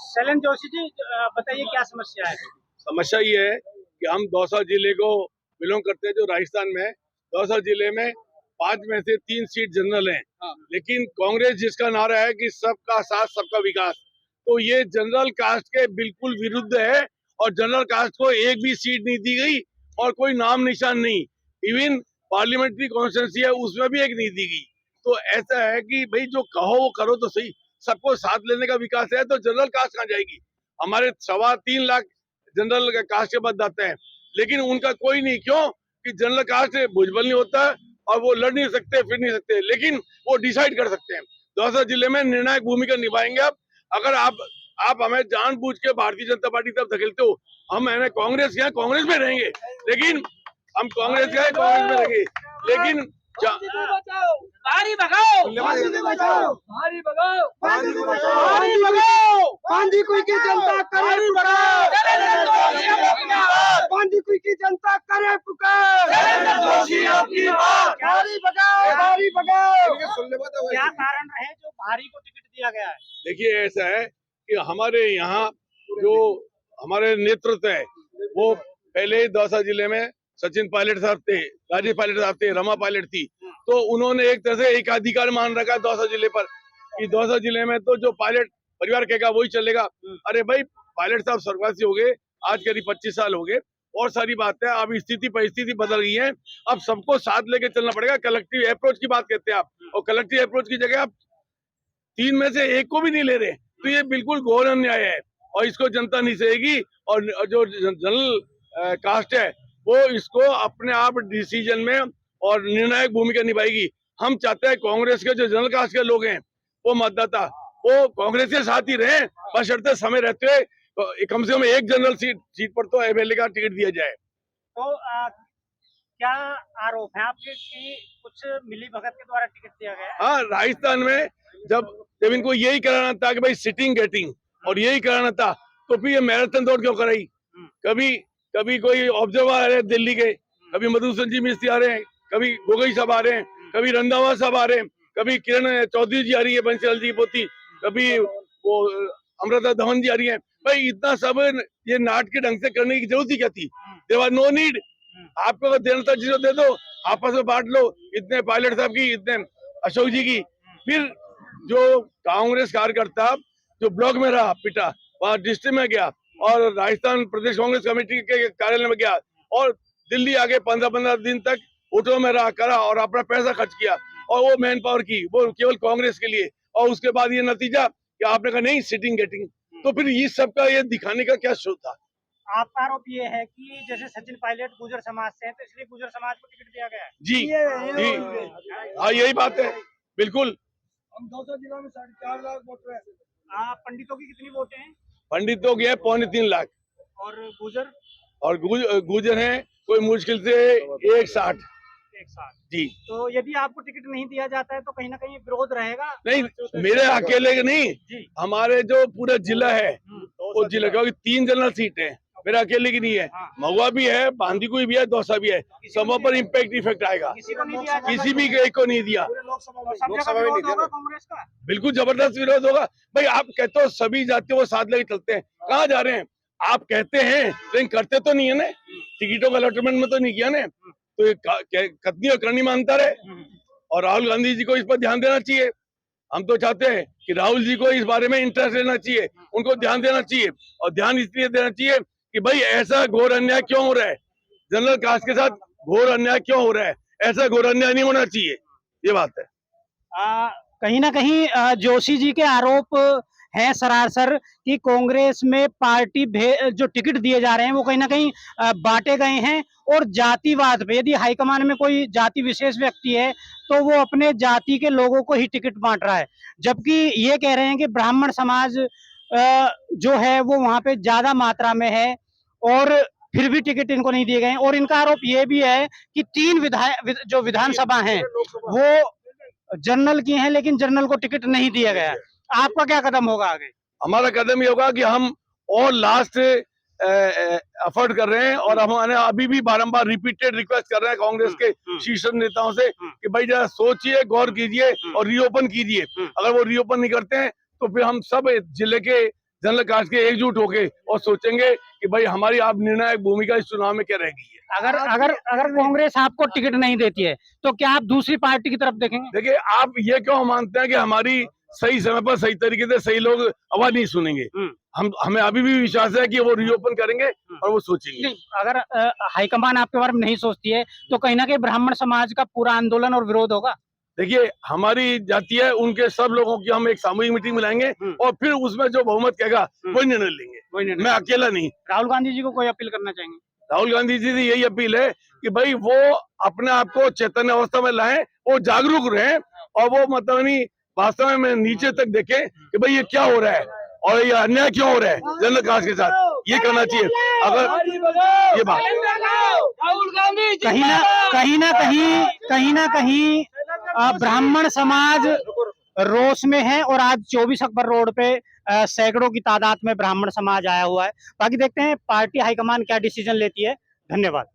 शैलेंद्र जोशी जी, बताइए क्या समस्या है? समस्या ये है कि हम दौसा जिले को बिलोंग करते हैं, जो राजस्थान में है। दौसा जिले में 5 में से 3 सीट जनरल हैं। लेकिन कांग्रेस जिसका नारा है कि सबका साथ सबका विकास, तो ये जनरल कास्ट के बिल्कुल विरुद्ध है। और जनरल कास्ट को एक भी सीट नहीं दी गई और कोई नाम निशान नहीं। इवन पार्लियामेंट्री कॉन्स्टिट्यूंसी है, उसमें भी एक नहीं दी गई। तो ऐसा है कि भाई जो कहो वो करो तो सही। सबको साथ लेने का विकास है तो जनरल कास्ट कहाँ जाएगी? हमारे 3.25 लाख जनरल कास्ट के मतदाता हैं, लेकिन उनका कोई नहीं। क्यों? कि जनरल कास्ट भुजबल नहीं होता और वो लड़ नहीं सकते, फिर नहीं सकते, लेकिन वो डिसाइड कर सकते हैं। दौसा जिले में निर्णायक भूमिका निभाएंगे। अब अगर आप हमें जानबूझ के भारतीय जनता पार्टी तरफ धकेलते हो, हम है कांग्रेस के, कांग्रेस में रहेंगे, लेकिन हम कांग्रेस के कांग्रेस में रहेंगे, लेकिन भारी भगाओ, भारी भगाओ, भारी भगाओ, भारी भगाओ, भारी भगाओ, बांदी कुई की जनता करे पुकार, बांदी कुई की जनता करे पुकार, भारी भगाओ, भारी भगाओ। क्या कारण रहे जो भारी को टिकट दिया गया है? देखिए, ऐसा है कि हमारे यहाँ जो हमारे नेतृत्व है, वो पहले ही दौसा जिले में सचिन पायलट साहब थे, राजेश पायलट साहब थे, रमा पायलट थी। तो उन्होंने एक तरह से एकाधिकार मान रखा दौसा जिले पर कि दौसा जिले में तो जो पायलट परिवार कहेगा वही चलेगा। अरे भाई, पायलट साहब स्वर्गवासी हो गए, आज करीब 25 साल हो गए, और सारी बात है। अब स्थिति परिस्थिति बदल गई है, अब सबको साथ लेके चलना पड़ेगा। कलेक्टिव अप्रोच की बात कहते हैं आप, और कलेक्टिव अप्रोच की जगह आप 3 में से 1 को भी नहीं ले रहे, तो ये बिल्कुल घोर अन्याय है और इसको जनता नहीं सहेगी। और जो जनरल कास्ट है वो इसको अपने आप डिसीजन में और निर्णायक भूमिका निभाएगी। हम चाहते हैं कांग्रेस के जो जनरल कास्ट के लोग हैं, वो मतदाता, वो कांग्रेस के साथ ही रहे, बशर्ते समय रहते हुए कम से कम एक जनरल सीट पर तो एमएलए का टिकट दिया जाए। तो क्या आरोप है आपके कि कुछ मिली भगत के द्वारा टिकट दिया गया है? हाँ, राजस्थान में जब इनको यही कराना था कि भाई सिटिंग गेटिंग और यही कराना था, तो फिर ये मैराथन दौड़ क्यों कराई? कभी कोई ऑब्जर्वर आ रहे हैं दिल्ली के, कभी मधु संजीव मिस्त्री आ रहे हैं, कभी गोगोई साहब आ रहे हैं, कभी रंधावा साहब आ रहे हैं, कभी किरण चौधरी जी आ रही है, बंसीलाल जी की पोती, कभी वो अमृता धवन जी आ रही है। भाई इतना सब ये नाट के ढंग से करने की जरूरत ही क्या थी? There was no need. आपको अगर देना था चीजों दे दो, आपस में बांट लो, इतने पायलट साहब की, इतने अशोक जी की। फिर जो कांग्रेस कार्यकर्ता जो ब्लॉक में रहा पिटा, वहां डिस्ट्रिक्ट में गया और राजस्थान प्रदेश कांग्रेस कमेटी के कार्यालय में गया और दिल्ली आगे 15 दिन तक होटलों में रहा करा और अपना पैसा खर्च किया और वो मैन पावर की, वो केवल कांग्रेस के लिए। और उसके बाद ये नतीजा कि आपने कहा नहीं सिटिंग गेटिंग, तो फिर ये सबका ये दिखाने का क्या स्रोत था? आपका आरोप ये है कि जैसे सचिन पायलट गुर्जर समाज से है, तो इसलिए गुर्जर समाज को टिकट दिया गया है? जी, हाँ, यही बात है, बिल्कुल। हम दौसा जिला में 4.5 लाख वोटर हैं। पंडितों की कितनी वोटें हैं? पंडितों के 3.25 लाख और गुर्जर? और गुर्जर हैं कोई मुश्किल से 160। जी। तो यदि आपको टिकट नहीं दिया जाता है तो कहीं ना कहीं विरोध रहेगा? नहीं, मेरे अकेले के नहीं जी, हमारे जो पूरा जिला है वो जिला, क्योंकि 3 जनरल सीट है, मेरा अकेले की नहीं है। हाँ। महुआ भी है, बांदी कोई भी है, दौसा भी है, सबों पर इफेक्ट आएगा। किसी को नहीं दिया जाता? किसी भी एक को नहीं दिया। सब जगह विरोध होगा कांग्रेस का? बिल्कुल जबरदस्त विरोध होगा। भाई आप कहते हो सभी जातियों को साथ लेके चलते हैं, कहाँ जा रहे हैं? आप कहते हैं लेकिन करते तो नहीं है ना, टिकटों का अलॉटमेंट में तो नहीं किया ना, तो ये कथनी और करनी में अंतर है। और राहुल गांधी जी को इस पर ध्यान देना चाहिए। हम तो चाहते हैं कि राहुल जी को इस बारे में इंटरेस्ट लेना चाहिए, उनको ध्यान देना चाहिए। और ध्यान इसलिए देना चाहिए कि भाई ऐसा घोर अन्याय क्यों हो रहा है, जनरल कास्ट के साथ घोर अन्याय क्यों हो रहा है, ऐसा घोर अन्याय नहीं होना चाहिए, ये बात है। कहीं ना कहीं जोशी जी के आरोप है सरासर कि कांग्रेस में पार्टी जो टिकट दिए जा रहे हैं वो कहीं ना कहीं बांटे गए हैं और जातिवाद पे, यदि हाईकमान में कोई जाति विशेष व्यक्ति है तो वो अपने जाति के लोगों को ही टिकट बांट रहा है, जबकि ये कह रहे हैं कि ब्राह्मण समाज जो है वो वहां पे ज्यादा मात्रा में है और फिर भी टिकट इनको नहीं दिए गए हैं। और इनका आरोप ये भी है कि 3 जो विधानसभा हैं वो जनरल की हैं, लेकिन जनरल को टिकट नहीं दिया गया। आपका क्या कदम होगा आगे? हमारा कदम ये होगा कि हम और लास्ट एफर्ट कर रहे हैं और हम अभी भी बारंबार रिपीटेड रिक्वेस्ट कर रहे हैं कांग्रेस के शीर्ष नेताओं से कि भाई जरा सोचिए, गौर कीजिए और रीओपन कीजिए। अगर वो रीओपन नहीं करते हैं तो फिर हम सब जिले के जनरल कास्ट के एकजुट होके और सोचेंगे कि भाई हमारी आप निर्णायक भूमिका इस चुनाव में क्या रहेगी है। अगर अगर अगर कांग्रेस आपको टिकट नहीं देती है तो क्या आप दूसरी पार्टी की तरफ देखेंगे? देखिए, आप ये क्यों मानते हैं कि हमारी सही समय पर सही तरीके से सही लोग आवाज नहीं सुनेंगे? हमें अभी भी विश्वास है कि वो रीओपन करेंगे और वो सोचेंगे। नहीं, अगर हाईकमान आपके बारे में नहीं सोचती है तो कहीं ना कहीं ब्राह्मण समाज का पूरा आंदोलन और विरोध होगा। देखिए, हमारी जाति है, उनके सब लोगों की हम एक सामूहिक मीटिंग बुलाएंगे और फिर उसमें जो बहुमत कहेगा वही निर्णय लेंगे। मैं अकेला नहीं। राहुल गांधी जी को कोई अपील करना चाहेंगे? राहुल गांधी जी से यही अपील है कि भाई वो अपने आप को चैतन्य अवस्था में लाएं, वो जागरूक रहें और वो मतलब नहीं वास्तव में नीचे तक देखें कि भाई ये क्या हो रहा है और ये अन्याय क्यों हो रहा है जनरल कास्ट के साथ, ये करना चाहिए। अगर ये बात कहीं ना कहीं ब्राह्मण समाज रोष में है और आज 24 अक्टूबर रोड पे सैकड़ों की तादाद में ब्राह्मण समाज आया हुआ है। बाकी देखते हैं पार्टी हाईकमान क्या डिसीजन लेती है। धन्यवाद।